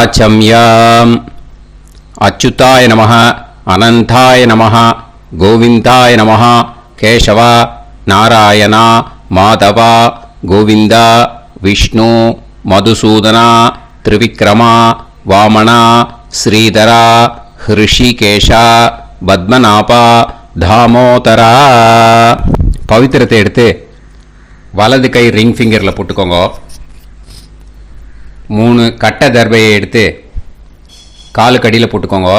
ஆச்சம்யாம். அச்சுதாய நமः, அனந்தாய நமः, கோவிந்தாய நமः, கேசவா, நாராயணா, மாதவா, கோவிந்தா, விஷ்ணு, மதுசூதனா, திரிவிக்ரமா, வாமனா, ஸ்ரீதரா, ஹிருஷிகேஷா, பத்மநாபா, தாமோதரா. பவித்திரத்தை எடுத்து வலது கை ரிங் ஃபிங்கரில் போட்டுக்கோங்க. 3 கட்டை தர்பையை எடுத்து காலுக்கடியில் போட்டுக்கோங்க.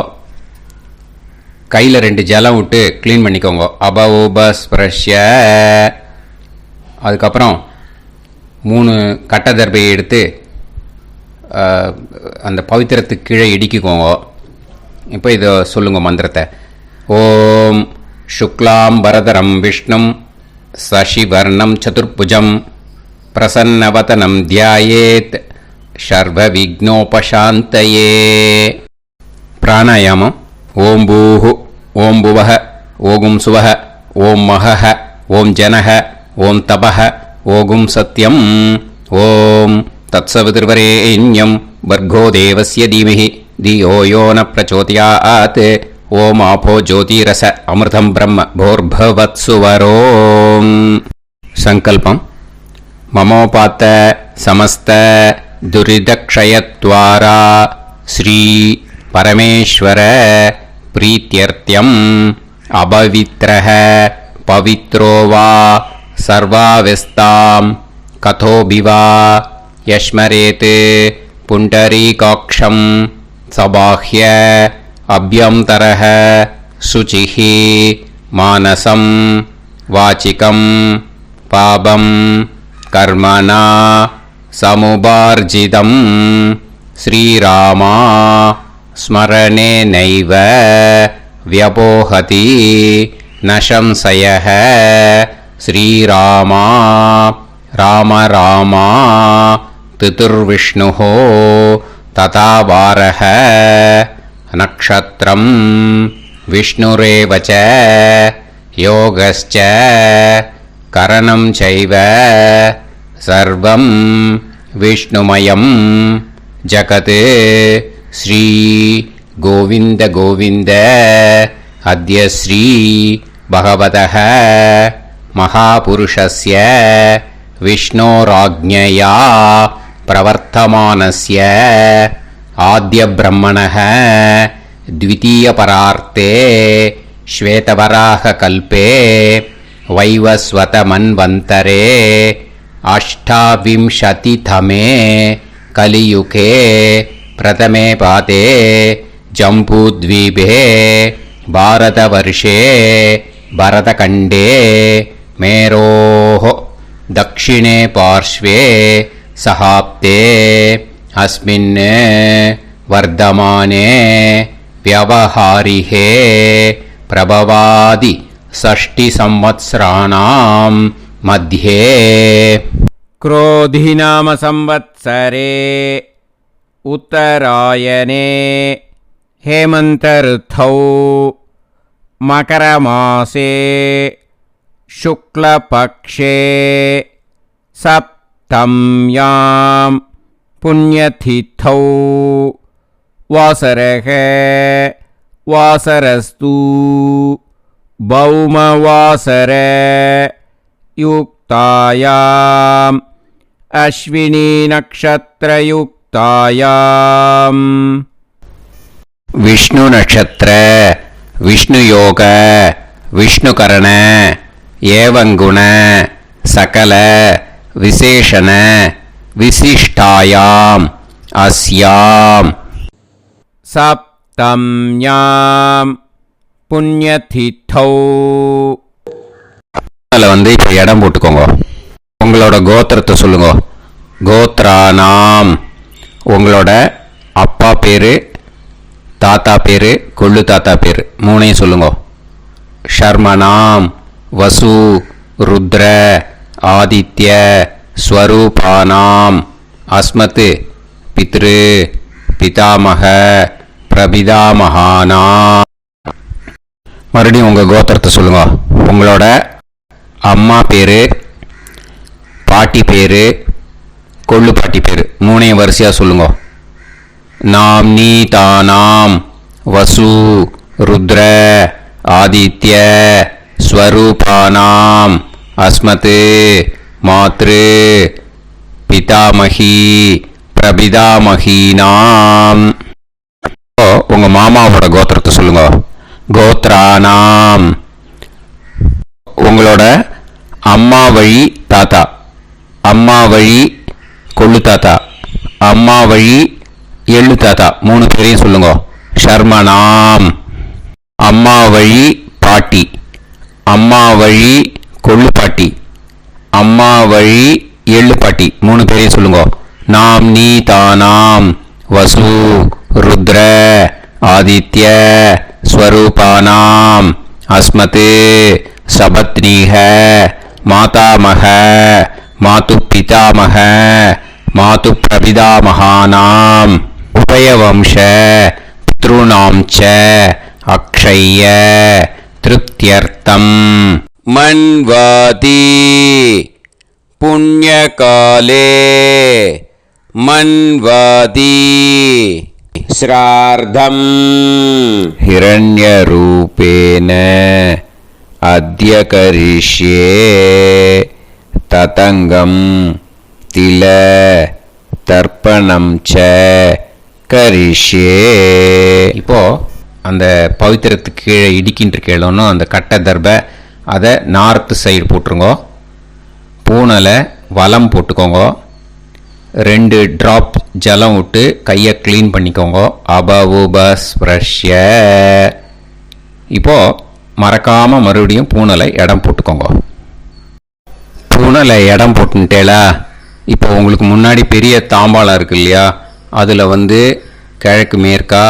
கையில் 2 ஜலம் விட்டு க்ளீன் பண்ணிக்கோங்க. அபஓபஸ்பிரஷ்ய. அதுக்கப்புறம் 3 கட்டை தர்பையை எடுத்து அந்த பவித்திரத்துக்கு கீழே இடிக்கிக்கோங்க. இப்போ இதை சொல்லுங்க மந்திரத்தை. ஓம் சுக்லாம் வரதரம் விஷ்ணும் சசிவர்ணம் சதுர்புஜம் பிரசன்னவதனம் தியாயேத் சர்வ விக்னோபசாந்தயே. பிராணாயாமம். ஓம் பூஹு, ஓம் புவஹ, ஓகும் சுவஹ, ஓம் மஹஹ, ஓம் ஜனஹ, ஓம் தபஹ, ஓகும் சத்யம். ஓம் தத்சவிதுர்வரேண்யம் வர்கோ தேவஸ்ய தீமஹி தியோ யோ ந பிரச்சோதயாத். ஓம் ஆபோ ஜோதிரச அமிர்தம் பிரம்ம போர்பவத்சுவரோம். சங்கல்பம். மமோபாத்த சமஸ்த துரிதக்ஷயத்வாரா ஸ்ரீ பரமேஸ்வர பிரீத்யர்த்தியம் அபவித்ரஹ பவித்ரோ வா சர்வாவஸ்தாம் கதோபிவா யஸ்மரேத் புண்டரீகாக்ஷம் சபாஹ்ய அப்யந்தரஹ சுசிஹி மானசம் வாசிகம் பாபம் கர்மணா சமுபார்ஜிதம் ஸ்ரீராமா ஸ்மரணேனைவ வ்யபோஹதி நசம்சயஹ. ஸ்ரீராமா ராம ராமா திதிர்விஷ்ணுஹோ ததா வாரஹ. நக்ஷத்ரம் விஷ்ணுரேவச யோகஸ்ச கரணம் சைவ சர்வம் விஷ்ணுமயம் ஜகத். ஸ்ரீ கோவிந்த கோவிந்த அத்ய ஸ்ரீ பகவதः மகாபுருஷஸ்ய விஷ்ணோராஜ்ஞயா பிரவர்த்தமானஸ்ய ஆத்ய பிரம்மணः த்விதீயபரார்த்தே ஸ்வேதவராக கல்பே வைவஸ்வத மன்வந்தரே அஷ்டாவிம்சதிதமே கலியுகே பிரதமே பாதே ஜம்பூத்வீபே பாரதவர்ஷே பரதகண்டே மேரோः दक्षिणे पार्श्वे सहाप्ते अस्मिन् वर्धमाने व्यवहारिहे प्रभवादि षष्टिसंवत्सराणां मध्ये क्रोधिनाम संवत्सरे उत्तरायणे हेमन्तऋतौ मकरमासे शुक्लपक्षे सप्तम्यां पुण्यतिथौ वासरः वासरस्तु भौमवासर युक्तायाम् अश्विनी नक्षत्रयुक्तायाम् विष्णु नक्षत्र विष्णु योग विष्णुकरण एवं गुण सकल विशेषण विशिष्टायाम् अस्याम् सप्तम्यां पुण्यतिथौ இப்போ இடம் போட்டுக்கோங்க. உங்களோட கோத்திரத்தை சொல்லுங்க. கோத்ரானாம் உங்களோட அப்பா பேரு, தாத்தா பேரு, கொள்ளு தாத்தா பேரு மூணையும் சொல்லுங்க. ஷர்மனாம் வசு ருத்ர ஆதித்ய ஸ்வரூபானாம் அஸ்மத் பித்ரு பிதாமக பிரபிதாமகானாம். மறுபடியும் உங்கள் கோத்திரத்தை சொல்லுங்க. உங்களோட அம்மா பேரு, பாட்டி பேரு, கொள்ளு பாட்டி பேரு மூணையும் வரிசையாக சொல்லுங்க. நாம்னீதானாம் வசு ருத்ர ஆதித்ய ஸ்வரூபானாம் அஸ்மத் மாத்ரு பிதாமகி பிரபிதாமகீனாம். உங்க மாமாவோட கோத்திரத்தை சொல்லுங்க. கோத்ரானாம். உங்களோட அம்மா வழி தாத்தா, அம்மா வழி கொள்ளு தாத்தா, அம்மா வழி எள்ளு தாத்தா, 3 பேரையும் சொல்லுங்க. ஷர்மனாம். அம்மா வழி பாட்டி, அம்மா வழி கொள்ளு பாட்டி, அம்மா வழி எள்ளு பாட்டி, 3 பேரையும் சொல்லுங்க. நாம்னீதானாம் வசு ருத்ர ஆதித்ய ஸ்வரூபானாம் அஸ்மத் சபத்னீஹ மாதாமக மாது பிதாமக மாது பிரபிதாமகானாம் உபயவம்ச பித்ருணாம் ச அக்ஷய்ய திருப்தியர்த்தம் மன்வாதி புண்ணியகாலே மன்வாதி ஸ்ரார்த்தம் ஹிரண்யரூபேன அத்ய கரிஷ்யே ததங்கம் தில தர்ப்பணம் ச கரிஷ்யே. இப்போ அந்த பவித்திரத்துக்கு கீழே இடிக்கின்ற கேளோன்னு அந்த கட்டை தர்பை அதை நார்த்து சைடு போட்டுருங்கோ. பூனலை வலம் போட்டுக்கோங்க. 2 ட்ராப் ஜலம் விட்டு கையை க்ளீன் பண்ணிக்கோங்க. அபவுபஸ்ப்ரஷ்ய. இப்போது மறக்காமல் மறுபடியும் பூனலை இடம் போட்டுக்கோங்க. பூனலை இடம் போட்டுட்டேலா. இப்போ உங்களுக்கு முன்னாடி பெரிய தாம்பாளம் இருக்கு இல்லையா, அதில் கிழக்கு மேற்கா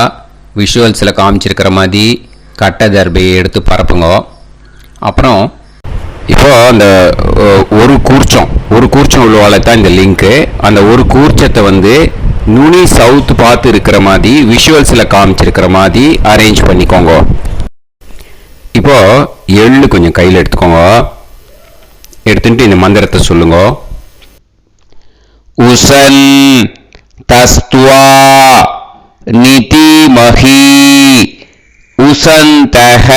விஷுவல்ஸில் காமிச்சிருக்கிற மாதிரி கட்டை தர்பையை எடுத்து பரப்புங்க. அப்புறம் இப்போது அந்த ஒரு கூர்ச்சம் உள்ளவாழ தான் இந்த லிங்க்கு. அந்த ஒரு கூர்ச்சத்தை நுனி சவுத்து பார்த்து இருக்கிற மாதிரி விஷுவல்ஸில் காமிச்சிருக்கிற மாதிரி அரேஞ்ச் பண்ணிக்கோங்க. இப்போது எள்ளு கொஞ்சம் கையில் எடுத்துக்கோங்க. எடுத்துட்டு இந்த மந்திரத்தை சொல்லுங்க. உசன் தஸ்துவா நிதிமஹி உசந்தஹ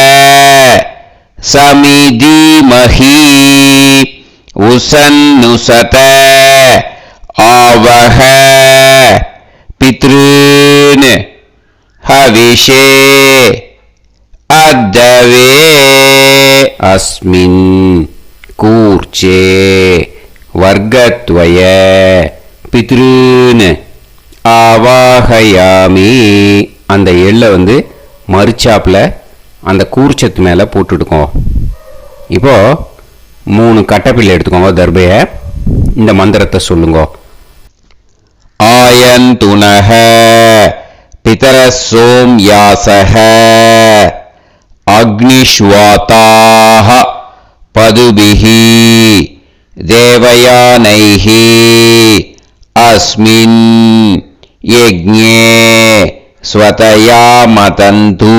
சமிதிமஹி உசன்னுசத ஆவஹ பித்ருன் ஹவிஷே அத்தவே அஸ்மின் கூர்ச்சே வர்க்கத்வய பித்ருன் ஆவாஹயாமி. அந்த எள்ளை மறுச்சாப்பில் அந்த கூர்ச்சத்து மேலே போட்டுடுக்கோங்க. இப்போது 3 கட்டைப்பிள்ளை எடுத்துக்கோங்க. தர்பையை இந்த மந்திரத்தை சொல்லுங்க. ஆயந்துனஹ பிதர சோம்யாசஹ அக்னிஷ்வாதாஹ பதுபிஹி தேவயானைஹி அஸ்மின் யஜ்ஞே ஸ்வதயா மதந்து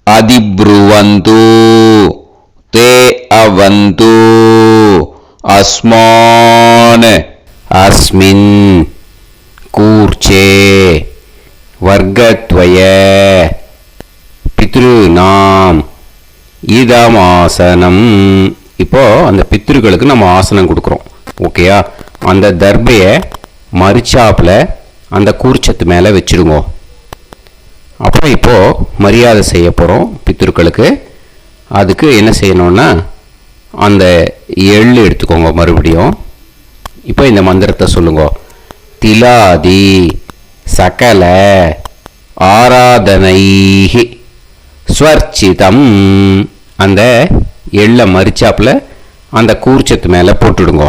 அதிப்ருவந்து தே அவது அஸ்மான் அஸ்மின் கூர்ச்சே வர்க்கத்வய பித்ருநாம் இதமாசனம். இப்போ அந்த பித்ருக்களுக்கு நம்ம ஆசனம் கொடுக்குறோம். ஓகேயா? அந்த தர்பையை மறுச்சாப்பில் அந்த கூர்ச்சத்து மேலே வச்சுடுங்க. அப்புறம் இப்போது மரியாதை செய்ய போகிறோம் பித்ருக்களுக்கு. அதுக்கு என்ன செய்யணும்னா அந்த எள்ளு எடுத்துக்கோங்க. மறுபடியும் இப்போ இந்த மந்திரத்தை சொல்லுங்க. திலாதி சகல ஆராதனைஹி ஸ்வர்ச்சிதம். அந்த எள்ளை மரிச்சாப்பில் அந்த கூர்ச்சத்து மேலே போட்டுடுங்க.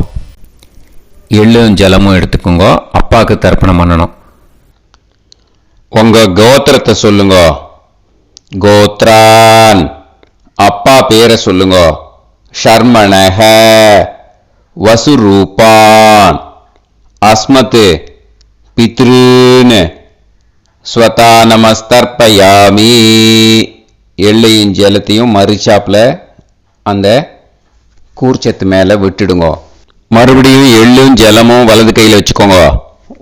எள்ளும் ஜலமும் எடுத்துக்கோங்க. அப்பாவுக்கு தர்ப்பணம் பண்ணணும். உங்கள் கோத்திரத்தை சொல்லுங்க. கோத்ரான். அப்பா பேரை சொல்லுங்க. ஷர்மணஹ வசுரூபான் அஸ்மத் பித்ருன் ஸ்வதா நமஸ்தர்ப்பயாமி. எள்ளையும் ஜலத்தையும் மறுச்சாப்பில் அந்த கூர்ச்சத்து மேலே விட்டுடுங்க. மறுபடியும் எள்ளும் ஜலமும் வலது கையில் வச்சுக்கோங்க.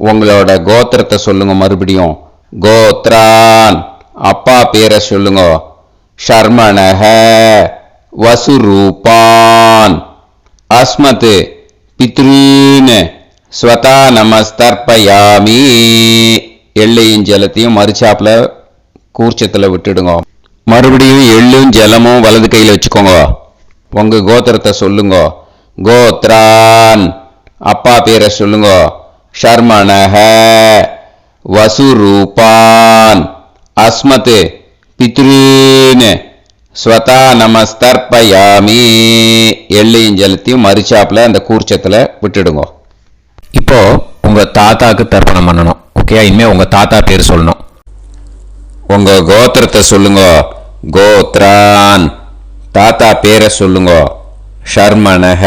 உங்களோட கோத்திரத்தை சொல்லுங்க. மறுபடியும் கோத்ரான். அப்பா பேரை சொல்லுங்க. ஷர்மணஹ வசுரூபான் அஸ்மத் பித்ரீன் ஸ்வதா நமஸ்தர்ப்பயாமி. எள்ளையும் ஜலத்தையும் மறுச்சாப்புல கூர்ச்சத்தில் விட்டுடுங்க. மறுபடியும் எள்ளும் ஜலமும் வலது கையில் வச்சுக்கோங்க. உங்க கோத்திரத்தை சொல்லுங்க. கோத்ரான். அப்பா பேரை சொல்லுங்க. ஷர்மணஹ வசுரூபான் அஸ்மத் பித்ரீன் ஸ்வதா நமஸ்தர்ப்பயாமி. எள்ளையும் ஜலத்தையும் மறுச்சாப்புல அந்த கூர்ச்சத்தில் விட்டுடுங்க. இப்போ உங்க தாத்தாக்கு தர்ப்பணம் பண்ணணும். ஓகே, இனிமே உங்க தாத்தா பேர் சொல்லணும். உங்க கோத்திரத்தை சொல்லுங்க. கோத்ரான். தாத்தா பேரை சொல்லுங்க. ஷர்மணஹ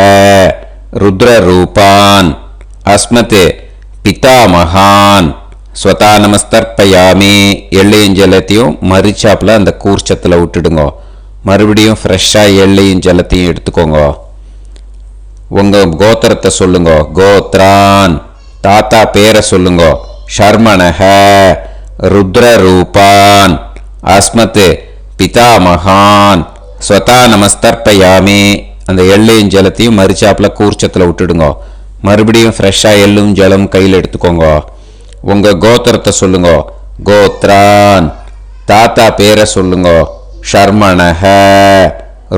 ருத்ரரூபான் அஸ்மத் பிதாமகான் ஸ்வதா நமஸ்தர்ப்பயாமி. எள்ளையும் ஜலத்தையும் மறுச்சாப்புல அந்த கூர்ச்சத்தில் விட்டுடுங்க. மறுபடியும் ஃப்ரெஷ்ஷாக எள்ளையும் ஜலத்தையும் எடுத்துக்கோங்க. உங்க கோத்திரத்தை சொல்லுங்க. கோத்ரான். தாத்தா பேரை சொல்லுங்க. ஷர்மணஹ ருத்ரரூபான் அஸ்மத் பிதாமகான் ஸ்வதா நமஸ்தர்ப்பயாமி. அந்த எள்ளையும் ஜலத்தையும் மறுச்சாப்புல கூர்ச்சத்தில் விட்டுடுங்க. மறுபடியும் ஃப்ரெஷ்ஷாக எள்ளும் ஜலம் கையில் எடுத்துக்கோங்க. உங்க கோத்திரத்தை சொல்லுங்க. கோத்ரான். தாத்தா பேரை சொல்லுங்க. ஷர்மணஹ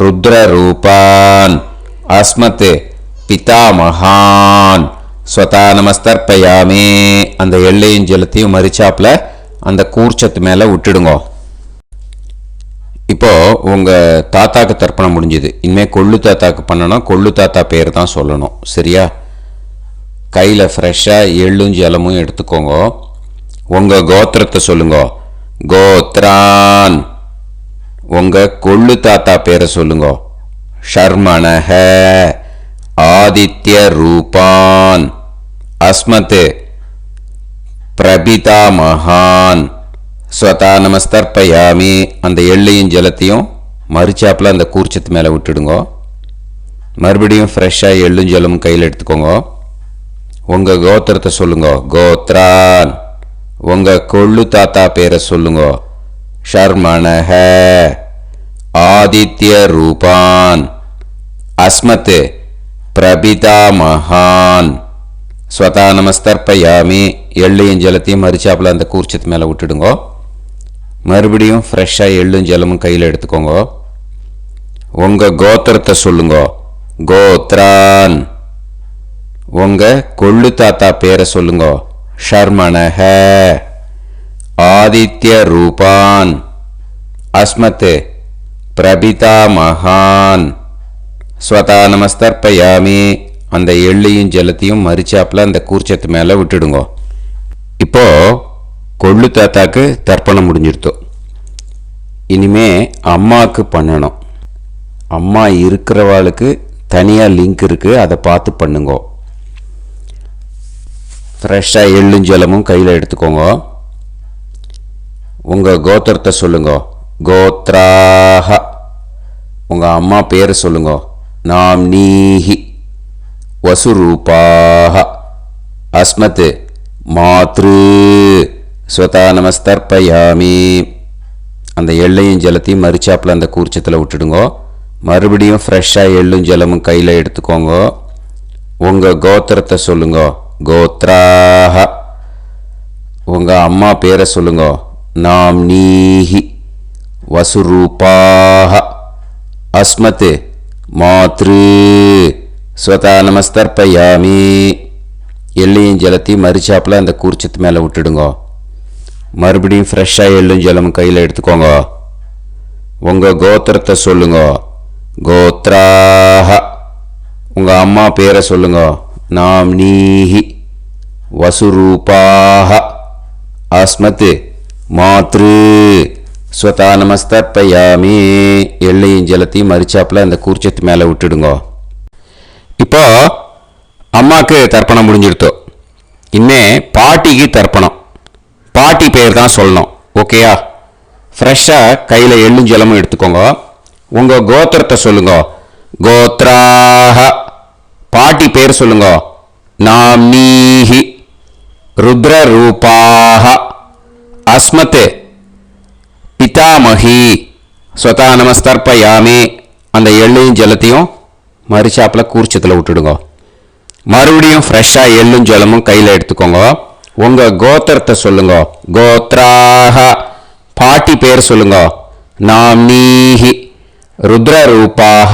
ருத்ரரூபான் அஸ்மத் பிதாமகான் ஸ்வதா நமஸ்தர்ப்பயாமி. அந்த எள்ளையும் ஜலத்தையும் மறுச்சாப்புல அந்த கூர்ச்சத்து மேலே விட்டுடுங்க. இப்போ உங்க தாத்தாக்கு தர்ப்பணம் முடிஞ்சுது. இனிமேல் கொள்ளு தாத்தாக்கு பண்ணணும். கொள்ளு தாத்தா பேர் தான் சொல்லணும். சரியா? கையில் ஃப்ரெஷ்ஷாக எள்ளும் ஜலமும் எடுத்துக்கோங்க. உங்க கோத்திரத்தை சொல்லுங்க. கோத்ரான். உங்க கொள்ளு தாத்தா பேரை சொல்லுங்க. ஷர்மணஹ ஆதித்ய ரூபான் அஸ்மத் பிரபிதாமகான் ஸ்வதா நமஸ்தர்ப்பயாமி. அந்த எள்ளையும் ஜலத்தையும் மறுச்சாப்புல அந்த கூர்ச்சத்து மேலே விட்டுடுங்க. மறுபடியும் ஃப்ரெஷ்ஷாக எள்ளும் ஜலமும் கையில் எடுத்துக்கோங்க. உங்க கோத்திரத்தை சொல்லுங்க. கோத்ரான். உங்க கொள்ளு தாத்தா பேரை சொல்லுங்க. ஷர்மணஹ ஆதித்ய ரூபான் அஸ்மத் பிரபிதாமகான் ஸ்வதா நமஸ்தர்ப்பயாமி. எள்ளையும் ஜலத்தையும் மறுச்சாப்புல அந்த கூர்ச்சத்து மேலே விட்டுடுங்க. மறுபடியும் ஃப்ரெஷ்ஷாக எள்ளும் ஜலமும் கையில் எடுத்துக்கோங்க. உங்க கோத்திரத்தை சொல்லுங்க. கோத்ரான். உங்க கொள்ளு தாத்தா பேரை சொல்லுங்க. ஷர்மணஹ ஆதித்ய ரூபான் அஸ்மத் பிரபிதாமகான் ஸ்வதா நமஸ்தர்ப்பயாமி. அந்த எள்ளையும் ஜலத்தையும் மறுச்சாப்புல அந்த கூர்ச்சத்து மேலே விட்டுடுங்க. இப்போ கொள்ளு தாத்தாக்கு தர்ப்பணம் முடிஞ்சிருத்தோ. இனிமே அம்மாவுக்கு பண்ணணும். அம்மா இருக்கிறவாளுக்கு தனியாக லிங்க் இருக்குது, அதை பார்த்து பண்ணுங்க. ஃப்ரெஷ்ஷாக எள்ளும் ஜலமும் கையில் எடுத்துக்கோங்க. உங்கள் கோத்திரத்தை சொல்லுங்க. கோத்ராஹ. உங்கள் அம்மா பேர் சொல்லுங்க. நாம் நீஹி வசுரூபாஹ அஸ்மத் மாத்ரு ஸ்வதா நமஸ்தர்ப்பயாமி. அந்த எள்ளையும் ஜலத்தையும் மறுச்சாப்புல அந்த கூர்ச்சத்தில் விட்டுடுங்க. மறுபடியும் ஃப்ரெஷ்ஷாக எள்ளும் ஜலமும் கையில் எடுத்துக்கோங்க. உங்கள் கோத்திரத்தை சொல்லுங்க. கோத்ராஹ. உங்கள் அம்மா பேரை சொல்லுங்க. நாம் நீஹி வசுரூபாஹ அஸ்மத் மாத்ரு ஸ்வதா நமஸ்தர்ப்பயாமி. எள்ளையும் ஜலத்தையும் மறுச்சாப்புல அந்த கூர்ச்சத்து மேலே விட்டுடுங்க. மறுபடியும் ஃப்ரெஷ்ஷாக எள்ளும் ஜலமும் கையில் எடுத்துக்கோங்க. உங்கள் கோத்திரத்தை சொல்லுங்க. கோத்ராஹ. உங்கள் அம்மா பேரை சொல்லுங்க. நாம் நீஹி வசுரூபாஹ அஸ்மத் மாத்ரு ஸ்வதா நமஸ்தர்ப்பயாமி. எள்ளையும் ஜலத்தையும் மறுச்சாப்புல அந்த கூர்ச்சத்து மேலே விட்டுடுங்க. இப்போ அம்மாவுக்கு தர்ப்பணம் முடிஞ்சிருத்தோ. இனிமே பாட்டிக்கு தர்ப்பணம். பாட்டி பேர் தான் சொல்லணும். ஓகேயா? ஃப்ரெஷ்ஷாக கையில் எள்ளும் ஜலமும் எடுத்துக்கோங்க. உங்கள் கோத்திரத்தை சொல்லுங்க. கோத்ராஹ. பாட்டி பேர் சொல்லுங்க. நாம் நீஹி ருத்ரரூபாः அஸ்மத் பிதாமகி ஸ்வதா நமஸ்தர்ப்பயாமி. அந்த எள்ளையும் ஜலத்தையும் மறுச்சாப்பில் கூர்ச்சத்தில் விட்டுடுங்க. மறுபடியும் ஃப்ரெஷ்ஷாக எள்ளும் ஜலமும் கையில் எடுத்துக்கோங்க. உங்கள் கோத்திரத்தை சொல்லுங்க. கோத்ராக பாட்டி பேர் சொல்லுங்க. நாம்னீஹி ருத்ரரூபாக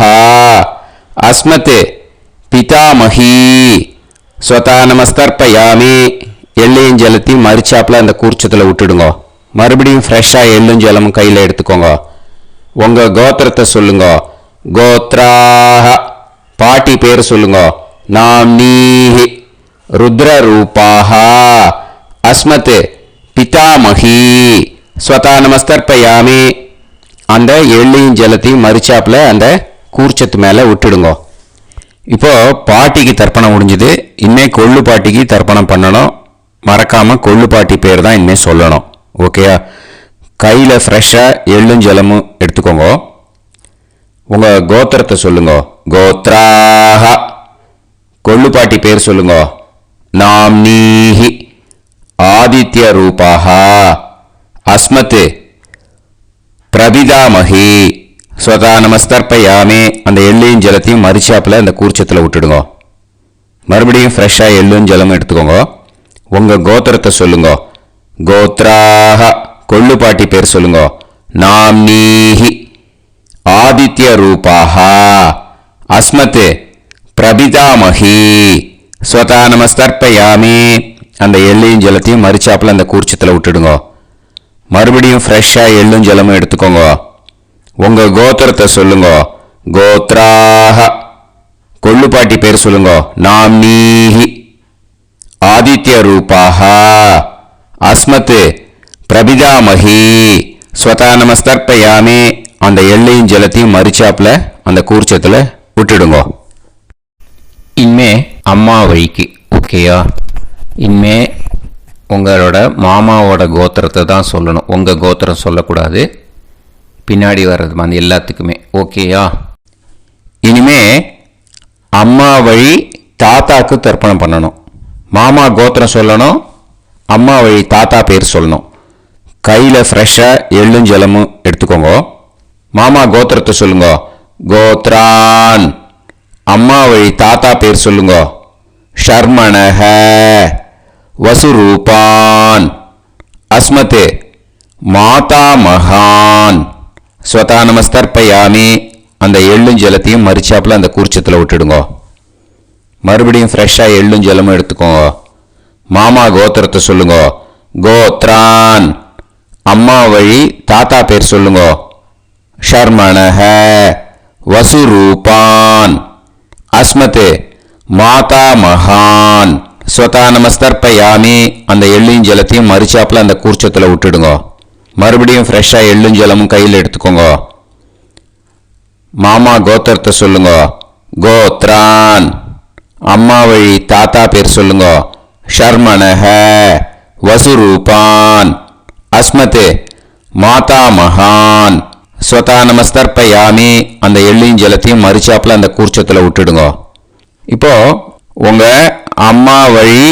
அஸ்மத் பிதாமகி ஸ்வதா நமஸ்தர்ப்பயாமி. எள்ளையும் ஜலத்தையும் மறுச்சாப்பில் அந்த கூர்ச்சத்தில் விட்டுடுங்க. மறுபடியும் ஃப்ரெஷ்ஷாக எள்ளும் ஜலமும் கையில் எடுத்துக்கோங்க. உங்கள் கோத்திரத்தை சொல்லுங்க. கோத்ராக பாட்டி பேர் சொல்லுங்க. நாம்னீஹி ருத்ரரூபாக அஸ்மத் பிதாமகி ஸ்வதா நமஸ்தர்ப்பயாமி. அந்த எள்ளையும் ஜலத்தையும் மறுச்சாப்பில் அந்த கூர்ச்சத்து மேலே விட்டுடுங்க. இப்போ பாட்டிக்கு தர்ப்பணம் முடிஞ்சுது. இனிமே கொள்ளு பாட்டிக்கு தர்ப்பணம் பண்ணணும். மறக்காமல் கொள்ளு பாட்டி பேர் தான் இனிமேல் சொல்லணும். ஓகேயா? கையில் ஃப்ரெஷ்ஷாக எள்ளும் ஜலமும் எடுத்துக்கோங்க. உங்கள் கோத்திரத்தை சொல்லுங்க. கோத்ராக கொள்ளு பாட்டி பேர் சொல்லுங்க. நாம்னீஹி ஆதித்ய ரூபாக அஸ்மத் பிரபிதாமகி ஸ்வதா நமஸ்தர்ப்பயாமி. அந்த எள்ளையும் ஜலத்தையும் மறுச்சாப்பில் அந்த கூர்ச்சத்தில் விட்டுடுங்க. மறுபடியும் ஃப்ரெஷ்ஷாக எள்ளும் ஜலமும் எடுத்துக்கோங்க. உங்கள் கோத்திரத்தை சொல்லுங்க. கோத்ராக கொள்ளு பாட்டி பேர் சொல்லுங்க. நாம்னீஹி ஆதித்ய ரூபாக அஸ்மத் பிரபிதாமகி ஸ்வதா நமஸ்தர்ப்பயாமி. அந்த எள்ளையும் ஜலத்தையும் மறுச்சாப்பில் அந்த கூர்ச்சத்தில் விட்டுடுங்க. மறுபடியும் ஃப்ரெஷ்ஷாக எள்ளும் ஜலமும் எடுத்துக்கோங்க. உங்கள் கோத்திரத்தை சொல்லுங்க. கோத்ராக கொள்ளு பாட்டி பேர் சொல்லுங்க. நாம்னீஹி ஆதித்ய ரூபாக அஸ்மத் பிரபிதாமகி ஸ்வதா நமஸ்தர்ப்பயாமி. அந்த எள்ளையும் ஜலத்தையும் மறுச்சாப்பில் அந்த கூர்ச்சத்தில் விட்டுடுங்க. இனிமே அம்மா வழிக்கு. ஓகேயா? இனிமே உங்களோட மாமாவோட கோத்திரத்தை தான் சொல்லணும். உங்கள் கோத்திரம் சொல்லக்கூடாது. பின்னாடி வர்றது மாதிரி எல்லாத்துக்குமே. ஓகேயா? இனிமே அம்மா வழி தாத்தாக்கு தர்ப்பணம் பண்ணணும். மாமா கோத்திரம் சொல்லணும். அம்மா வழி தாத்தா பேர் சொல்லணும். கையில் ஃப்ரெஷ்ஷாக எள்ளும் ஜலமும் எடுத்துக்கோங்க. மாமா கோத்திரத்தை சொல்லுங்க. கோத்ரான். அம்மா வழி தாத்தா பேர் சொல்லுங்க. ஷர்மணஹ வசுரூபான் அஸ்மத் மாதா மகான் ஸ்வதா நமஸ்தர்ப்பயாமி. அந்த எள்ளும் ஜலத்தையும் மறுச்சாப்பில் அந்த கூர்ச்சத்தில் விட்டுடுங்க. மறுபடியும் ஃப்ரெஷ்ஷாக எள்ளும் ஜலமும் எடுத்துக்கோங்க. மாமா கோத்திரத்தை சொல்லுங்க. கோத்ரான். அம்மா வழி தாத்தா பேர் சொல்லுங்க. ஷர்மணஹ வசுரூபான் அஸ்மத் மாதா மகான் ஸ்வதா நமஸ்தர்ப்பயாமி. அந்த எள்ளையும் ஜலத்தையும் மறுச்சாப்பில் அந்த கூர்ச்சத்தில் விட்டுடுங்க. மறுபடியும் ஃப்ரெஷ்ஷாக எள்ளும் ஜலமும் கையில் எடுத்துக்கோங்க. மாமா கோத்திரத்தை சொல்லுங்க. கோத்ரான். அம்மா வழி தாத்தா பேர் சொல்லுங்க. ஷர்மணஹ வசுரூபான் அஸ்மத் மாதா மகான் ஸ்வதா நமஸ்தர்ப்பயாமி. அந்த எள்ளையும் ஜலத்தையும் மறுச்சாப்பில் அந்த கூர்ச்சத்தில் விட்டுடுங்க. இப்போ உங்கள் அம்மா வழி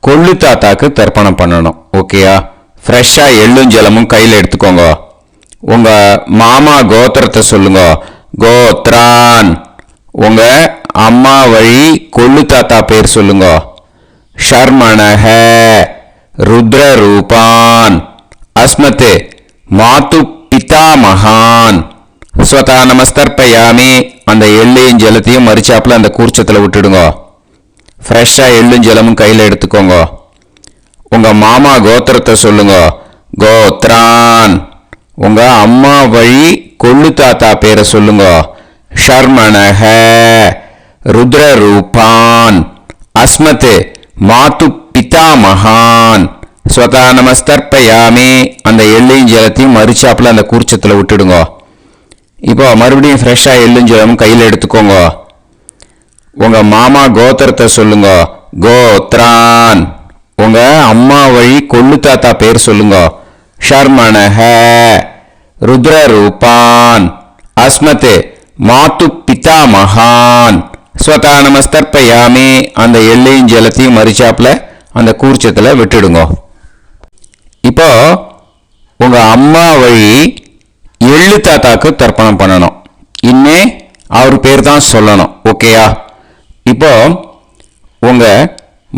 கொள்ளு தாத்தாக்கு தர்ப்பணம் பண்ணணும். ஓகேயா? ஃப்ரெஷ்ஷாக எள்ளும் ஜலமும் கையில் எடுத்துக்கோங்க. உங்கள் மாமா கோத்திரத்தை சொல்லுங்க. கோத்ரான். உங்கள் அம்மா வழி கொள்ளு தாத்தா பேர் சொல்லுங்க. ஷர்மணஹ ருத்ரரூபான் அஸ்மத் மாது பிதாமகான் ஸ்வதா நமஸ்தர்ப்பயாமி. அந்த எள்ளையும் ஜலத்தையும் மறுச்சாப்பில் அந்த கூர்ச்சத்தில் விட்டுடுங்க. ஃப்ரெஷ்ஷாக எள்ளும் ஜலமும் கையில் எடுத்துக்கோங்க. உங்கள் மாமா கோத்திரத்தை சொல்லுங்க. கோத்ரான். உங்கள் அம்மா வழி கொள்ளு தாத்தா பேரை சொல்லுங்க. ஷர்மணஹ ருத்ரரூபான் அஸ்மத் மாது பிதாமகான் ஸ்வதா நமஸ்தர்ப்பயாமி. அந்த எள்ளையும் ஜலத்தையும் மறுச்சாப்பில் அந்த கூர்ச்சத்தில் விட்டுடுங்க. இப்போ மறுபடியும் ஃப்ரெஷ்ஷாக எள்ளும் ஜலமும் கையில் எடுத்துக்கோங்க. உங்கள் மாமா கோத்திரத்தை சொல்லுங்க. கோத்ரான். உங்கள் அம்மா வழி கொள்ளு தாத்தா பேர் சொல்லுங்க. ஷர்மணஹ ருத்ரரூபான் அஸ்மத் மாது பிதாமகான் ஸ்வதா நமஸ்தர்ப்பயாமி. அந்த எள்ளையும் ஜலத்தையும் மறுச்சாப்பில் அந்த கூர்ச்சத்தில் விட்டுடுங்க. இப்போ உங்கள் அம்மா வழி எள்ளு தாத்தாக்கு தர்ப்பணம் பண்ணணும். இனிமே அவர் பேர் தான் சொல்லணும். ஓகேயா? இப்போ உங்கள்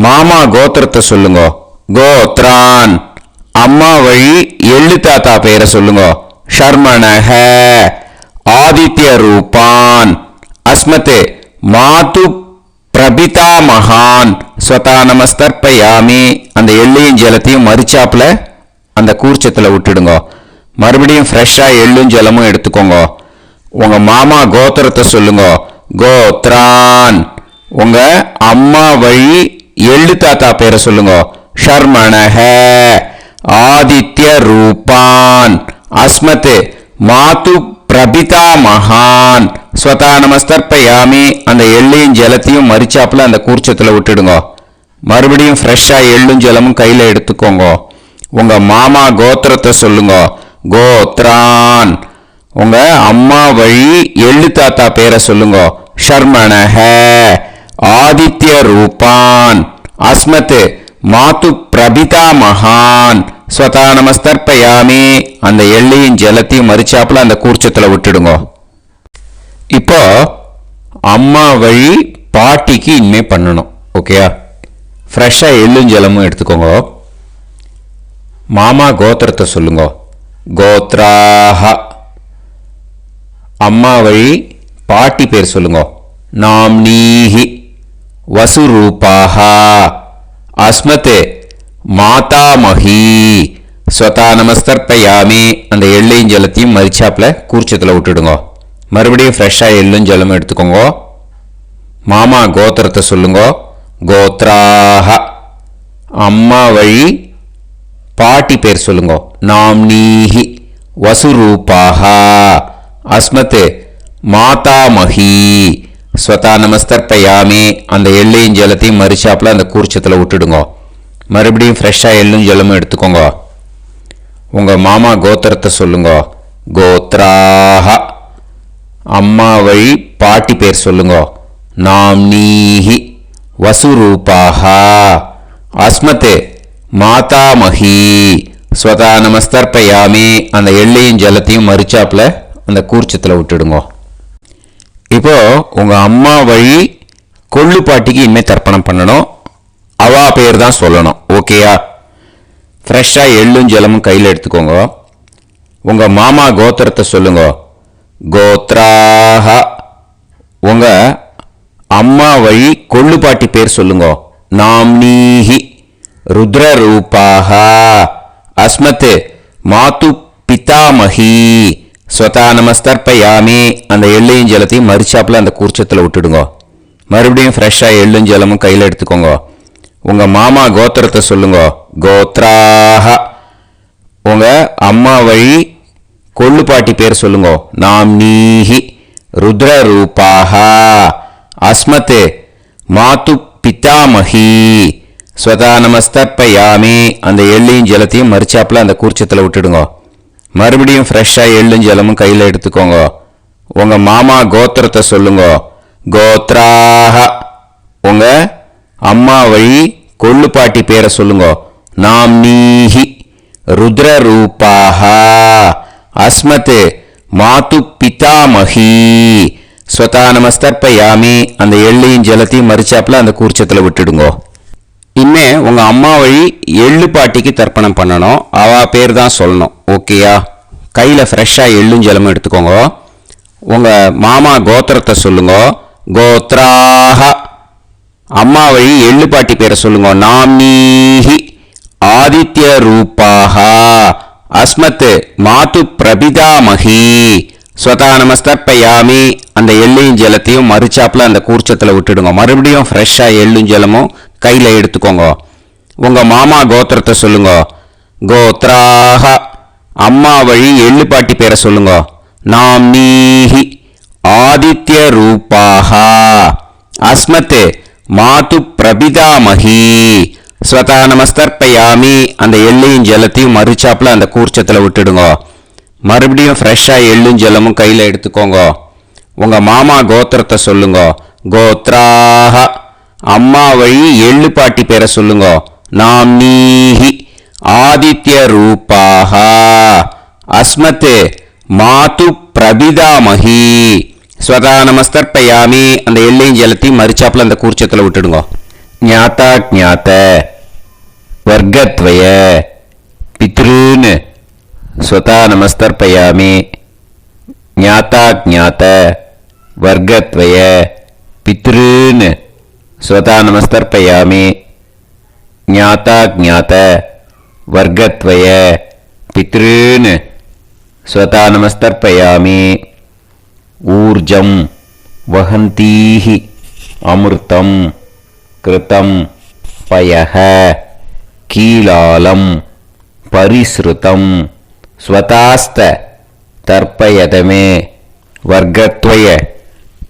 மாமா கோத்திரத்தை சொல்லுங்க. கோத்ரான். அம்மா வழி எள்ளு தாத்தா பேரை சொல்லுங்க. ஷர்மணஹ ஆதித்ய ரூபான் அஸ்மதே மாது பிரபிதா மகான் ஸ்வதா நமஸ்தர்ப்பயாமி. அந்த எள்ளையும் ஜலத்தையும் மறிச்சாப்புல அந்த கூர்ச்சத்தில் விட்டுடுங்க. மறுபடியும் ஃப்ரெஷ்ஷாக எள்ளும் ஜலமும் எடுத்துக்கோங்க. உங்கள் மாமா கோத்திரத்தை சொல்லுங்க. கோத்ரான். உங்கள் அம்மா வழி எள்ளு தாத்தா பேரை சொல்லுங்க. ஷர்மணஹ ஆதித்ய ரூபான் அஸ்மதே மாது பிரபிதா மகான் ஸ்வதா நமஸ்தர்ப்பயாமி. அந்த எள்ளையும் ஜலத்தையும் மறிச்சாப்புல அந்த கூர்ச்சத்தில் விட்டுடுங்க. மறுபடியும் ஃப்ரெஷ்ஷாக எள்ளும் ஜலமும் கையில் எடுத்துக்கோங்க. உங்கள் மாமா கோத்திரத்தை சொல்லுங்க. கோத்ரான். உங்கள் அம்மா வழி எள்ளு தாத்தா பேரை சொல்லுங்க. ஷர்மணஹ ஆதித்ய ரூபான் அஸ்மதே மாது பிரபிதா மகான் ஸ்வதா நமஸ்தர்ப்பயாமி. அந்த எள்ளையும் ஜலத்தையும் மறிச்சாப்புல அந்த கூர்ச்சத்தில் விட்டுடுங்க. இப்போ அம்மா வழி பாட்டிக்கு இனிமே பண்ணணும். ஓகேயா? ஃப்ரெஷ்ஷாக எள்ளும் ஜலமும் எடுத்துக்கோங்க. மாமா கோத்திரத்தை சொல்லுங்க. கோத்ராஹ. அம்மா வழி பாட்டி பேர் சொல்லுங்க. நாம்னீஹி வசுரூபாஹ அஸ்மதே மாதாமஹி ஸ்வதா நமஸ்தர்ப்பயாமி. அந்த எள்ளையும் ஜலத்தையும் மறிச்சாப்புல கூர்ச்சத்தில் விட்டுடுங்க. மறுபடியும் ஃப்ரெஷ்ஷாக எள்ளும் ஜலமும் எடுத்துக்கோங்க. மாமா கோத்திரத்தை சொல்லுங்க. கோத்ராஹ. அம்மா வழி பாட்டி பேர் சொல்லுங்க. நாம்னீஹி வசுரூபாஹ அஸ்மதே மாதாமஹி ஸ்வதா நமஸ்தர்ப்பயாமி. அந்த எள்ளையும் ஜலத்தையும் மறிச்சாப்புல அந்த கூர்ச்சத்தில் விட்டுடுங்க. மறுபடியும் ஃப்ரெஷ்ஷாக எள்ளும் ஜலமும் எடுத்துக்கோங்க. உங்கள் மாமா கோத்திரத்தை சொல்லுங்க. கோத்ராஹ. அம்மா வழி பாட்டி பேர் சொல்லுங்க. நாம்னீஹி வசுரூபாஹ அஸ்மதே மாதாமஹி ஸ்வதா நமஸ்தர்ப்பயாமி. அந்த எள்ளையும் ஜலத்தையும் மறிச்சாப்புல அந்த கூர்ச்சத்தில் விட்டுடுங்க. இப்போ உங்கள் அம்மா வழி கொள்ளு பாட்டிக்கு இனிமேல் தர்ப்பணம் பண்ணணும். அவா பேர் தான் சொல்லணும். ஓகேயா? ஃப்ரெஷ்ஷாக எள்ளும் ஜலமும் கையில் எடுத்துக்கோங்க. உங்கள் மாமா கோத்திரத்தை சொல்லுங்க. கோத்ராஹ. உங்கள் அம்மா வழி கொள்ளு பாட்டி பேர் சொல்லுங்க. நாம்னீஹி ருத்ரரூபாஹ அஸ்மதே மாது பிதாமஹி ஸ்வதா நமஸ்தர்ப்பயாமி. அந்த எள்ளையும் ஜலத்தையும் மறிச்சாப்புல அந்த கூர்ச்சத்தில் விட்டுடுங்க. மறுபடியும் ஃப்ரெஷ்ஷாக எள்ளும் ஜலமும் கையில் எடுத்துக்கோங்க. உங்கள் மாமா கோத்திரத்தை சொல்லுங்க. கோத்ராஹ. உங்கள் அம்மா வழி கொள்ளு பாட்டி பேர் சொல்லுங்க. நாம்னீஹி ருத்ரரூபாஹ அஸ்மதே மாது பிதாமஹி ஸ்வதா நமஸ்தர்ப்பயாமி. அந்த எள்ளையும் ஜலத்தையும் மறிச்சாப்புல அந்த கூர்ச்சத்தில் விட்டுடுங்க. மறுபடியும் ஃப்ரெஷ்ஷாக எள்ளும் ஜலமும் கையில் எடுத்துக்கோங்க. உங்கள் மாமா கோத்திரத்தை சொல்லுங்க. கோத்ராஹ. உங்கள் அம்மா வழி கொள்ளு பாட்டி பேரை சொல்லுங்க. நாம்னீஹி ருத்ரரூபாஹ அஸ்மதே மாது பிதாமஹி ஸ்வதா நமஸ்தர்ப்பயாமி. அந்த எள்ளையும் ஜலத்தையும் மறிச்சாப்புல அந்த கூர்ச்சத்தில் விட்டுடுங்க. இனிமே உங்கள் அம்மா வழி எள்ளு பாட்டிக்கு தர்ப்பணம் பண்ணணும். அவா பேர் தான் சொல்லணும். ஓகேயா? கையில் ஃப்ரெஷ்ஷாக எள்ளும் ஜலமும் எடுத்துக்கோங்க. உங்கள் மாமா கோத்திரத்தை சொல்லுங்க. கோத்ராஹ. அம்மா வழி எள்ளு பாட்டி பேரை சொல்லுங்க. நாம்னீஹி ஆதித்ய ரூபாஹ அஸ்மத் மாது பிரபிதாமஹி ஸ்வதா நமஸ்தர்ப்பயாமி. அந்த எள்ளையும் ஜலத்தையும் மறிச்சாப்புல அந்த கூர்ச்சத்தில் விட்டுடுங்க. மறுபடியும் ஃப்ரெஷ்ஷாக எள்ளும் ஜலமும் கையில் எடுத்துக்கோங்க. உங்கள் மாமா கோத்திரத்தை சொல்லுங்க. கோத்ராஹ. அம்மா வழி எள்ளு பாட்டி பேரை சொல்லுங்க. நாம்னீஹி ஆதித்ய ரூபாஹ அஸ்மத் மாது பிரபிதாமஹி ஸ்வதா நமஸ்தர்ப்பயாமி. அந்த எள்ளையும் ஜலத்தையும் மறிச்சாப்புல அந்த கூர்ச்சத்தில் விட்டுடுங்க. மறுபடியும் ஃப்ரெஷ்ஷாக எள்ளும் ஜலமும் கையில் எடுத்துக்கோங்க. உங்கள் மாமா கோத்திரத்தை சொல்லுங்க. கோத்ராஹ. அம்மா வழி எள்ளு பாட்டி பேரை சொல்லுங்க. नाम्नीः आदित्यरूपाः अस्मत् मातु प्रबिदामहि स्वता நமஸ்தர்ப்பயாமி. அந்த எல்லையும் ஜலத்தையும் மறிச்சாப்புல அந்த கூர்ச்சத்தில் விட்டுடுங்க. ஞாதா ஞாத வர்க்கத்வய பித்ருன் ஸ்வதா நமஸ்தர்ப்பயாமி. ஞாதா ஞாத வர்க்கத்வய பித்ருன் ஸ்வதா நமஸ்தர்ப்பயாமி. ஞாதா ஞாத வர்க்கத்வய பித்ருன் ஸ்வதா நமஸ்தர்ப்பயாமி. ஊர்ஜம் வஹந்தீஹி அமிர்தம் கிருதம் பயஹ கீலாலம் பரிஸ்ருதம் ஸ்வதாஸ்த தர்ப்பயதமே வர்க்கத்வய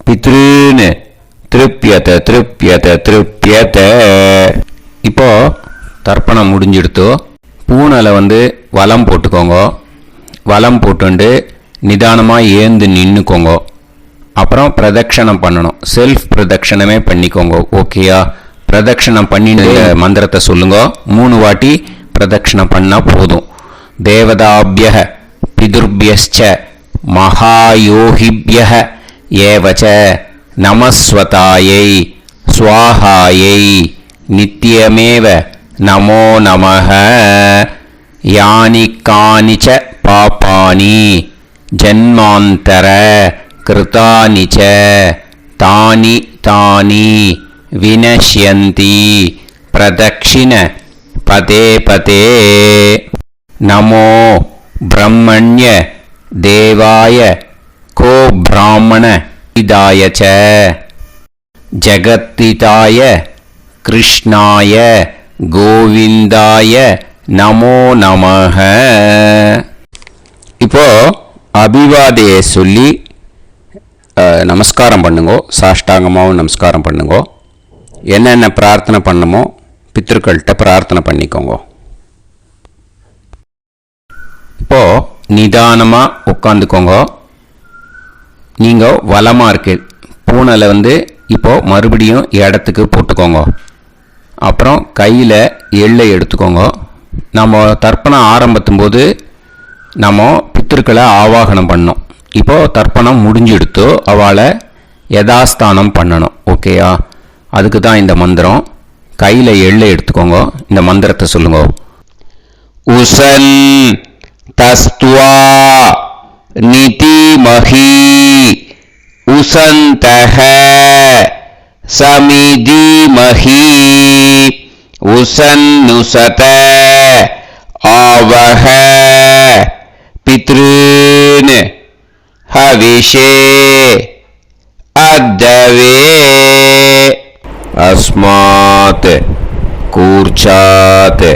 பித்ருன் திருப்யத திருப்யத திருப்யத. இப்போ தர்ப்பணம் முடிஞ்சிடுத்தோ பூனலை வலம் போட்டுக்கோங்க. வலம் போட்டுண்டு நிதானமாக ஏந்து நின்றுக்கோங்க. அப்புறம் பிரதட்சணம் பண்ணணும். செல்ஃப் பிரதட்சணமே பண்ணிக்கோங்க. ஓகேயா? பிரதட்சணம் பண்ணிட்டு மந்திரத்தை சொல்லுங்க. 3 வாட்டி பிரதட்சணம் பண்ணால் போதும். தேவதாபிய பிதுர்பியஸ்ச மகாயோகிபிய ஏவச்ச நமஸ்வதாயை ஸ்வாஹாயை நித்யமேவ நமோ நமஹ. யானி கானிச்ச பாபானி ஜன்மாந்தர கிருதானி ச தானி தானி வினஷ்யந்தி பிரதக்ஷிண பதே பதே. நமோ பிரம்மண்ய தேவாய கோ பிராமண இதாய ச ஜகத்திதாய கிருஷ்ணாய கோவிந்தாய நமோ நமஹ. இப்போ அபிவாதையை சொல்லி நமஸ்காரம் பண்ணுங்கோ. சாஷ்டாங்கமாகவும் நமஸ்காரம் பண்ணுங்கோ. என்னென்ன பிரார்த்தனை பண்ணமோ பித்ருக்கள்கிட்ட பிரார்த்தனை பண்ணிக்கோங்க. இப்போ நிதானமாக உட்காந்துக்கோங்க. நீங்கள் வலமாக இருக்கு பூனலை இப்போ மறுபடியும் இடத்துக்கு போட்டுக்கோங்க. அப்புறம் கையில் எள்ளை எடுத்துக்கோங்க. நம்ம தர்ப்பணம் ஆரம்பித்தும் போது நம்ம பித்திருக்களை ஆவாகனம் பண்ணோம். இப்போது தர்ப்பணம் முடிஞ்செடுத்து அவளை யதாஸ்தானம் பண்ணணும். ஓகேயா? அதுக்கு தான் இந்த மந்திரம். கையில் எள்ளை எடுத்துக்கோங்க. இந்த மந்திரத்தை சொல்லுங்க. உசன் தஸ்துவா நிதிமஹி உசந்தஹ சமிதிமஹி உசன்னுசத ஆவஹ பித்ருன் ஹவிஷே அத்தவே. அஸ்மாத் கூர்ச்சாத்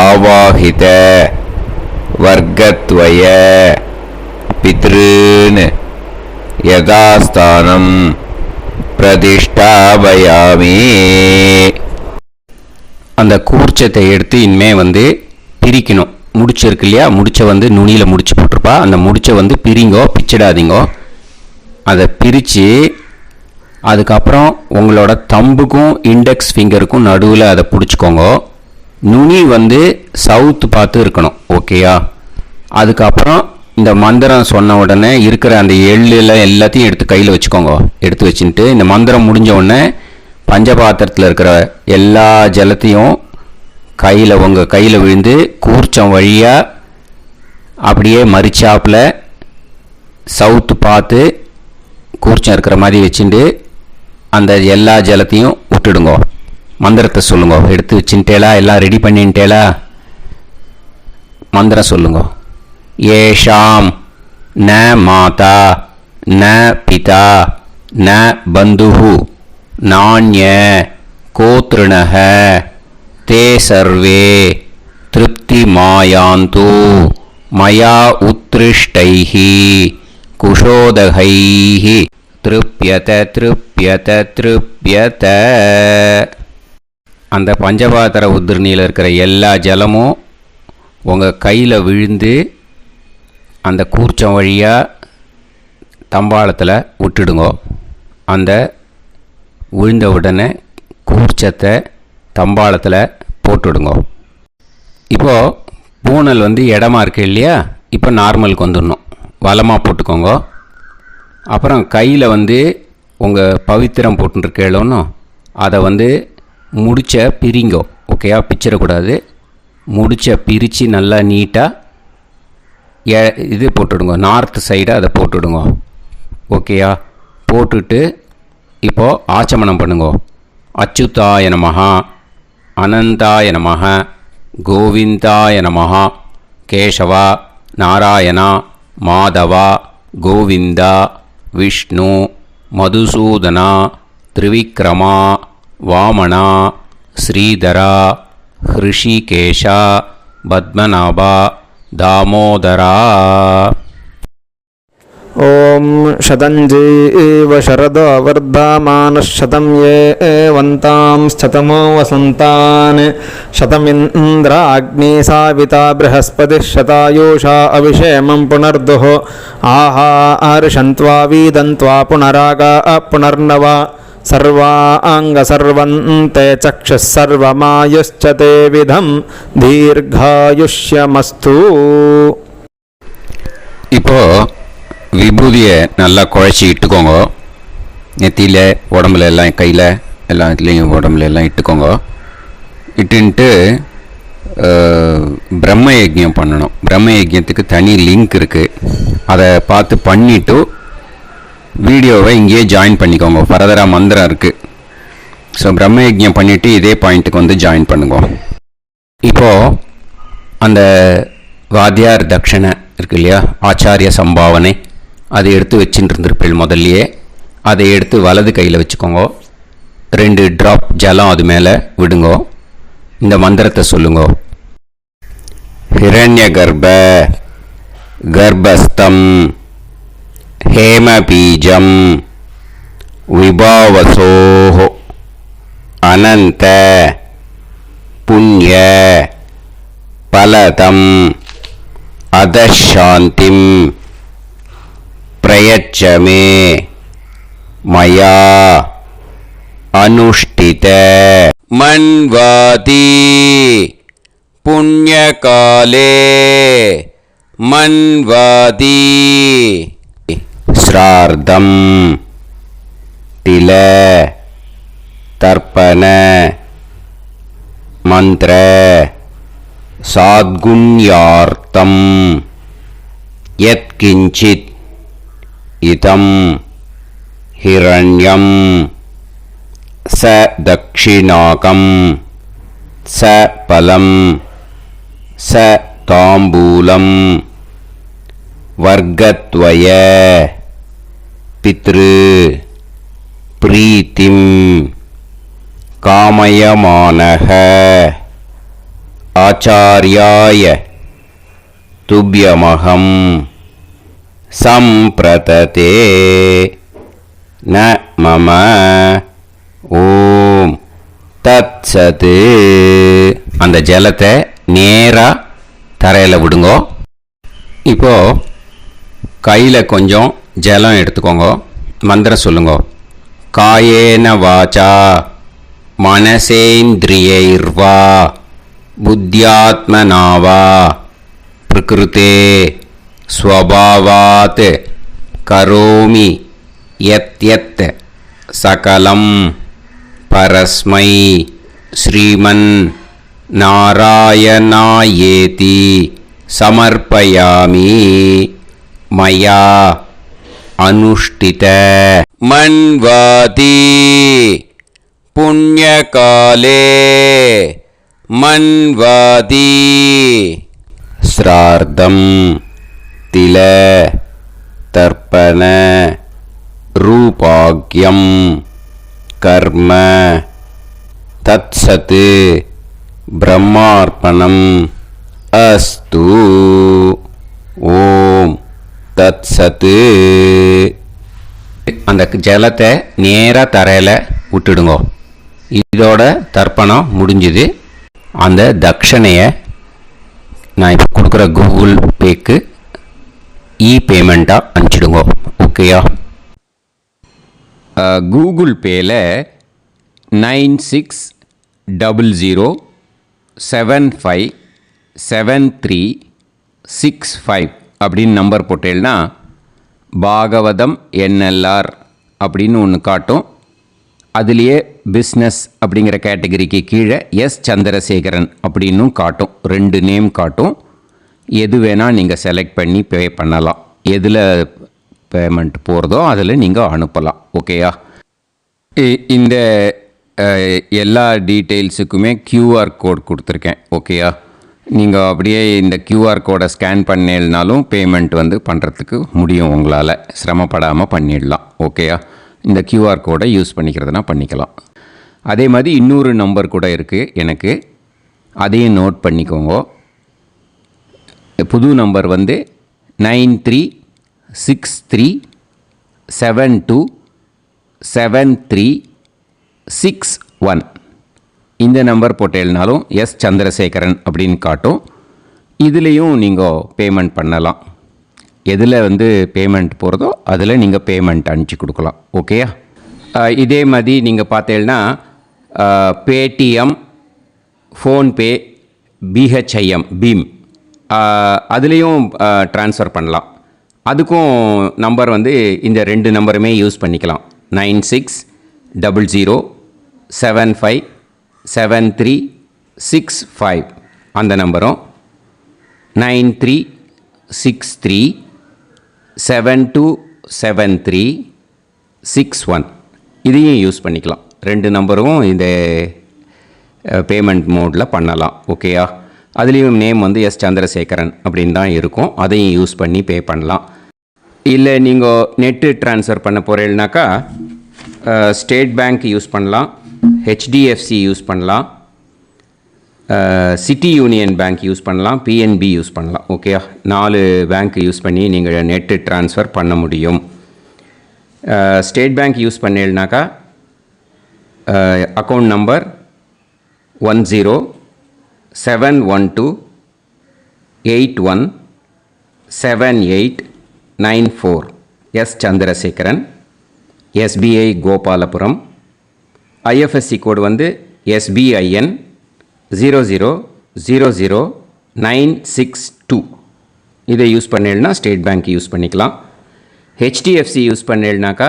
ஆவாஹித வர்க்கத்வய பித்ருன் யதாஸ்தானம் பிரதிஷ்டாபயாமி. அந்த கூர்ச்சத்தை எடுத்து இனிமே பிரிக்கணும். முடிச்சு இருக்கு இல்லையா? முடிச்சை நுனியில் முடிச்சு போட்டிருப்பா. அந்த முடிச்சை பிரிங்கோ, பிச்சிடாதீங்கோ. அதை பிரித்து அதுக்கப்புறம் உங்களோட தம்புக்கும் இண்டெக்ஸ் ஃபிங்கருக்கும் நடுவில் அதை பிடிச்சிக்கோங்க. நுனி சவுத்து பார்த்து இருக்கணும். ஓகேயா? அதுக்கப்புறம் இந்த மந்திரம் சொன்ன உடனே இருக்கிற அந்த எள்ளில் எல்லாத்தையும் எடுத்து கையில் வச்சுக்கோங்க. எடுத்து வச்சுட்டு இந்த மந்திரம் முடிஞ்ச உடனே பஞ்சபாத்திரத்தில் இருக்கிற எல்லா ஜலத்தையும் உங்கள் கையில் விழுந்து கூர்ச்சம் வழியாக அப்படியே மறிச்சாப்பில் சவுத்து பார்த்து கூர்ச்சம் இருக்கிற மாதிரி வச்சுட்டு அந்த எல்லா ஜலத்தையும் விட்டுடுங்க. மந்திரத்தை சொல்லுங்க. எடுத்து வச்சுட்டேலா? எல்லாம் ரெடி பண்ணிட்டேலா? மந்திரம் சொல்லுங்க. ஏஷாம் ந மாதா ந பிதா ந பந்துஹு நாண்ய கோத்ருணஹ தே சர்வே திருப்தி மாயாந்து மயா உத்ருஷ்டைஹி குஷோதகைஹி திருப்யத திருப்யத திருப்யத. அந்த பஞ்சபாத்திர உதிரணியில் இருக்கிற எல்லா ஜலமும் உங்கள் கையில் விழுந்து அந்த கூர்ச்சம் வழியாக தம்பாளத்தில் விட்டுடுங்க. அந்த விழுந்த உடனே கூர்ச்சத்தை தம்பாளத்தில் போட்டுவிடுங்க. இப்போது பூனல் வந்து இடமா இருக்கு இல்லையா, இப்போ நார்மலுக்கு வந்துடணும். வலமாக போட்டுக்கோங்க. அப்புறம் கையில் வந்து உங்கள் பவித்திரம் போட்டுருக்கேளோன்னு அதை வந்து முடிச்ச பிரிங்கோ. ஓகேயா, பிச்சிடக்கூடாது. முடிச்ச பிரித்து நல்லா நீட்டாக இது போட்டுவிடுங்க. நார்த் சைடு அதை போட்டுவிடுங்க. ஓகேயா, போட்டுட்டு இப்போது ஆச்சமனம் பண்ணுங்க. அச்சுதாய நமஹ, அனந்தாய நமஹ, கோவிந்தாய நமஹ, கேசவா, நாராயணா, மாதவா, கோவிந்தா, விஷ்ணு, மதுசூதனா, திரிவிக்ரமா, வாமனா, ஸ்ரீதரா, ஹிருஷிகேஷா, பத்மநாபா, தாமோதரா. ॐ शतञ्जीव शरदो वर्धमानः शतं ये एवन्तां शतमो वसन्तान् शतमिन्द्राग्नी साविता बृहस्पतिः शतायुषा अभिषेमं पुनर्दुः आहार्षन्त्वा वीदन्त्वा पुनरागा पुनर्नव सर्वाङ्गसर्वन्ते चक्षुः सर्वमायुश्च ते विधं दीर्घायुष्यमस्तु. இப்போது விபூதியை நல்லா குழச்சி இட்டுக்கோங்க. நெத்தியில், உடம்புல எல்லாம், கையில் எல்லாம் இதுலேயும் உடம்புல எல்லாம் இட்டுக்கோங்க. இட்டுன்ட்டு பிரம்ம யஜ்யம் பண்ணணும். பிரம்ம யஜ்யத்துக்கு தனி லிங்க் இருக்குது. அதை பார்த்து பண்ணிவிட்டு வீடியோவை இங்கேயே ஜாயின் பண்ணிக்கோங்க. ஃபர்தராக மந்திரம் இருக்குது. ஸோ பிரம்ம யஜ்யம் பண்ணிவிட்டு இதே பாயிண்ட்டுக்கு வந்து ஜாயின் பண்ணுங்க. இப்போது அந்த வாத்தியார் தட்சணை இருக்கு இல்லையா, ஆச்சாரிய சம்பாவனை, அதை எடுத்து வச்சுட்டு இருந்திருப்பேன் முதல்லையே. அதை எடுத்து வலது கையில் வச்சுக்கோங்க. 2 ட்ராப் ஜலம் அது மேலே விடுங்க. இந்த மந்திரத்தை சொல்லுங்க. ஹிரண்ய கர்ப்ப கர்ப்பஸ்தம் ஹேமபீஜம் விபாவசோஹ அனந்த புண்ணிய பலதம் அதசாந்திம் பிரயச்சமே மயா அனுஷ்டித மன்வாதி புண்ணியகாலே மன்வாதி ஸ்ரார்த்தம் தில தர்ப்பண மந்திர சாத்குண்யார்த்தம் யத்கிஞ்சித் இதம் ஹிரண்யம் ச தக்ஷிணாகம் ச பலம் ச தாம்பூலம் வர்க்கத்வய பித்ரு பிரீத்திம் காமயமானஹ ஆச்சார்யாய துப்யமகம் சம்பிரததே ந மம ஓம் தத்சத். அந்த ஜலத்தை நேராக தரையில் விடுங்கோ. இப்போது கையில் கொஞ்சம் ஜலம் எடுத்துக்கோங்க. மந்திரம் சொல்லுங்க. காயேன வாச்சா மனசேந்திரியைர்வா புத்தியாத்மனாவா பிரகிருதே ஸ்வபாவாத் கரோமி யத் யத் சகலம் பரஸ்மை ஸ்ரீமன் நாராயணாயேதி சமர்ப்பயாமி மயா அனுஷ்டித மன்வாதி புண்ணியகாலே மன்வாதி ஸ்ரார்த்தம் தில தர்ப்பண ரூபாக்யம் கர்ம தத்சத் பிரம்மார்ப்பணம் அஸ்து. ஓம் தத்சத். அந்த ஜலத்தை நேராக தரையில் விட்டுடுங்க. இதோட தர்ப்பணம் முடிஞ்சுது. அந்த தட்சணையை நான் இப்போ கொடுக்குற கூகுள் பேக்கு பேமெண்ட்டாக அனுப்பிச்சிடுங்க. ஓகேயா? கூகுள் பேயில் 9600 757365 அப்படின்னு நம்பர் போட்டேன்னா பாகவதம் NLR அப்படின்னு ஒன்று காட்டும். அதுலேயே பிஸ்னஸ் அப்படிங்கிற கேட்டகரிக்கு கீழே எஸ் சந்திரசேகரன் அப்படின்னும் காட்டும். 2 நேம் காட்டும். எது வேணால் நீங்கள் செலக்ட் பண்ணி பே பண்ணலாம். எதில் பேமெண்ட் போகிறதோ அதில் நீங்கள் அனுப்பலாம். ஓகேயா? இந்த எல்லா டீட்டெயில்ஸுக்குமே QR கோட் கொடுத்துருக்கேன். ஓகேயா? நீங்கள் அப்படியே இந்த QR கோடை ஸ்கேன் பண்ணேன்னாலும் பேமெண்ட் பண்ணுறதுக்கு முடியும். உங்களால் சிரமப்படாமல் பண்ணிடலாம். ஓகேயா? இந்த QR கோடை யூஸ் பண்ணிக்கிறதுனா பண்ணிக்கலாம். அதே மாதிரி இன்னொரு நம்பர் கூட இருக்குது எனக்கு. அதையும் நோட் பண்ணிக்கோங்க. புது நம்பர் 9363727361. இந்த நம்பர் போட்டேன்னாலும் எஸ் சந்திரசேகரன் அப்படின்னு காட்டும். இதுலேயும் நீங்கள் பேமெண்ட் பண்ணலாம். எதில் பேமெண்ட் போகிறதோ அதில் நீங்கள் பேமெண்ட் அனுப்பிச்சி கொடுக்கலாம். ஓகேயா? இதே மாதிரி நீங்கள் பார்த்தீங்கன்னா பேடிஎம், ஃபோன்பே, பிஹெச்ஐஎம், பீம் அதுலேயும் ட்ரான்ஸ்ஃபர் பண்ணலாம். அதுக்கும் நம்பர் இந்த 2 நம்பருமே யூஸ் பண்ணிக்கலாம். 9600757365 அந்த நம்பரும் 9363727361 இதையும் யூஸ் பண்ணிக்கலாம். 2 நம்பரும் இந்த பேமெண்ட் மோடில் பண்ணலாம். ஓகேயா? அதுலேயும் நேம் எஸ் சந்திரசேகரன் அப்படின்னு தான் இருக்கும். அதையும் யூஸ் பண்ணி பே பண்ணலாம். இல்லை நீங்கள் நெட்டு ட்ரான்ஸ்ஃபர் பண்ண போகிறீங்கனாக்கா ஸ்டேட் பேங்க் யூஸ் பண்ணலாம், HDFC யூஸ் பண்ணலாம், சிட்டி யூனியன் பேங்க் யூஸ் பண்ணலாம், PNB யூஸ் பண்ணலாம். ஓகேயா? 4 பேங்க் யூஸ் பண்ணி நீங்கள் நெட்டு ட்ரான்ஸ்ஃபர் பண்ண முடியும். ஸ்டேட் பேங்க் யூஸ் பண்ணீங்கனாக்கா account number 1071281789 S Chandrasekaran, SBI Gopalapuram. IFSC code SBIN 0000962. இதை யூஸ் பண்ணேன்னா ஸ்டேட் பேங்க் யூஸ் பண்ணிக்கலாம். HDFC யூஸ் பண்ணேன்னாக்கா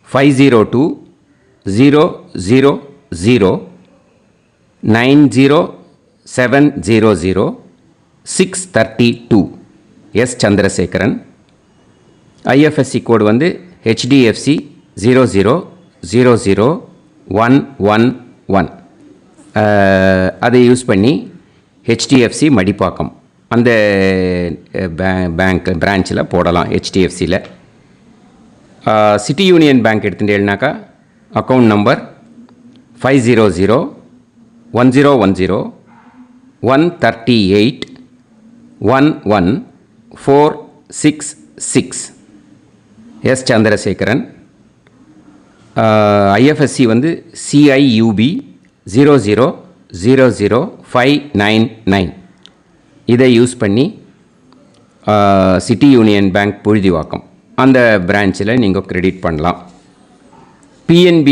5020090700 S Chandrasekaran. IFSC code HDFC 0000111. அதை யூஸ் பண்ணி HDFC மடிப்பாக்கம் அந்த பேங்க் பிரான்ச்சில் போடலாம். HDFCயில் சிட்டி யூனியன் பேங்க் எடுத்துட்டேன்னாக்கா account number 5001011381146 S Chandrasekaran. IFSC CIUB 0000599. இதை யூஸ் பண்ணி சிட்டி யூனியன் பேங்க் புழுதிவாக்கம் அந்த பிரான்ச்சில் நீங்கள் கிரெடிட் பண்ணலாம். PNB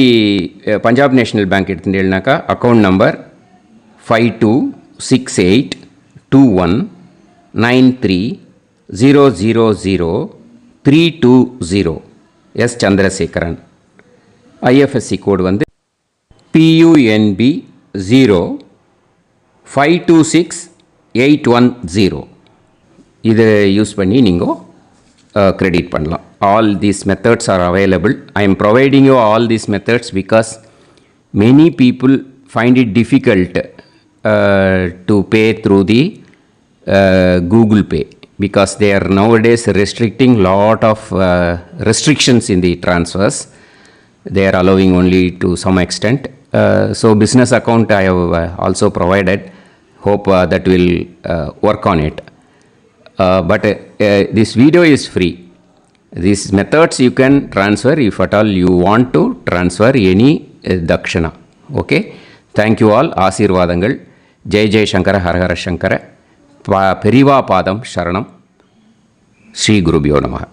பஞ்சாப் நேஷ்னல் பேங்க் எடுத்துட்டேன்னாக்கா account number 52682193000320 S Chandrasekaran. IFSC code PUNB 0526810. இதை யூஸ் பண்ணி நீங்கள் கிரெடிட் பண்ணலாம். All these methods are available. I am providing you all these methods because many people find it difficult to pay through the Google Pay because they are nowadays restricting lot of restrictions in the transfers. They are allowing only to some extent. So business account I have also provided. Hope that will work on it. But this video is free. These methods you can transfer if at all you want to transfer any dakshana. Okay? Thank you all. ஆசீர்வாதங்கள். ஜெய் ஜெய் சங்கர ஹர ஹர சங்கர. பெரிவா பாதம் சரணம். ஸ்ரீ குருபியோ நமஹ.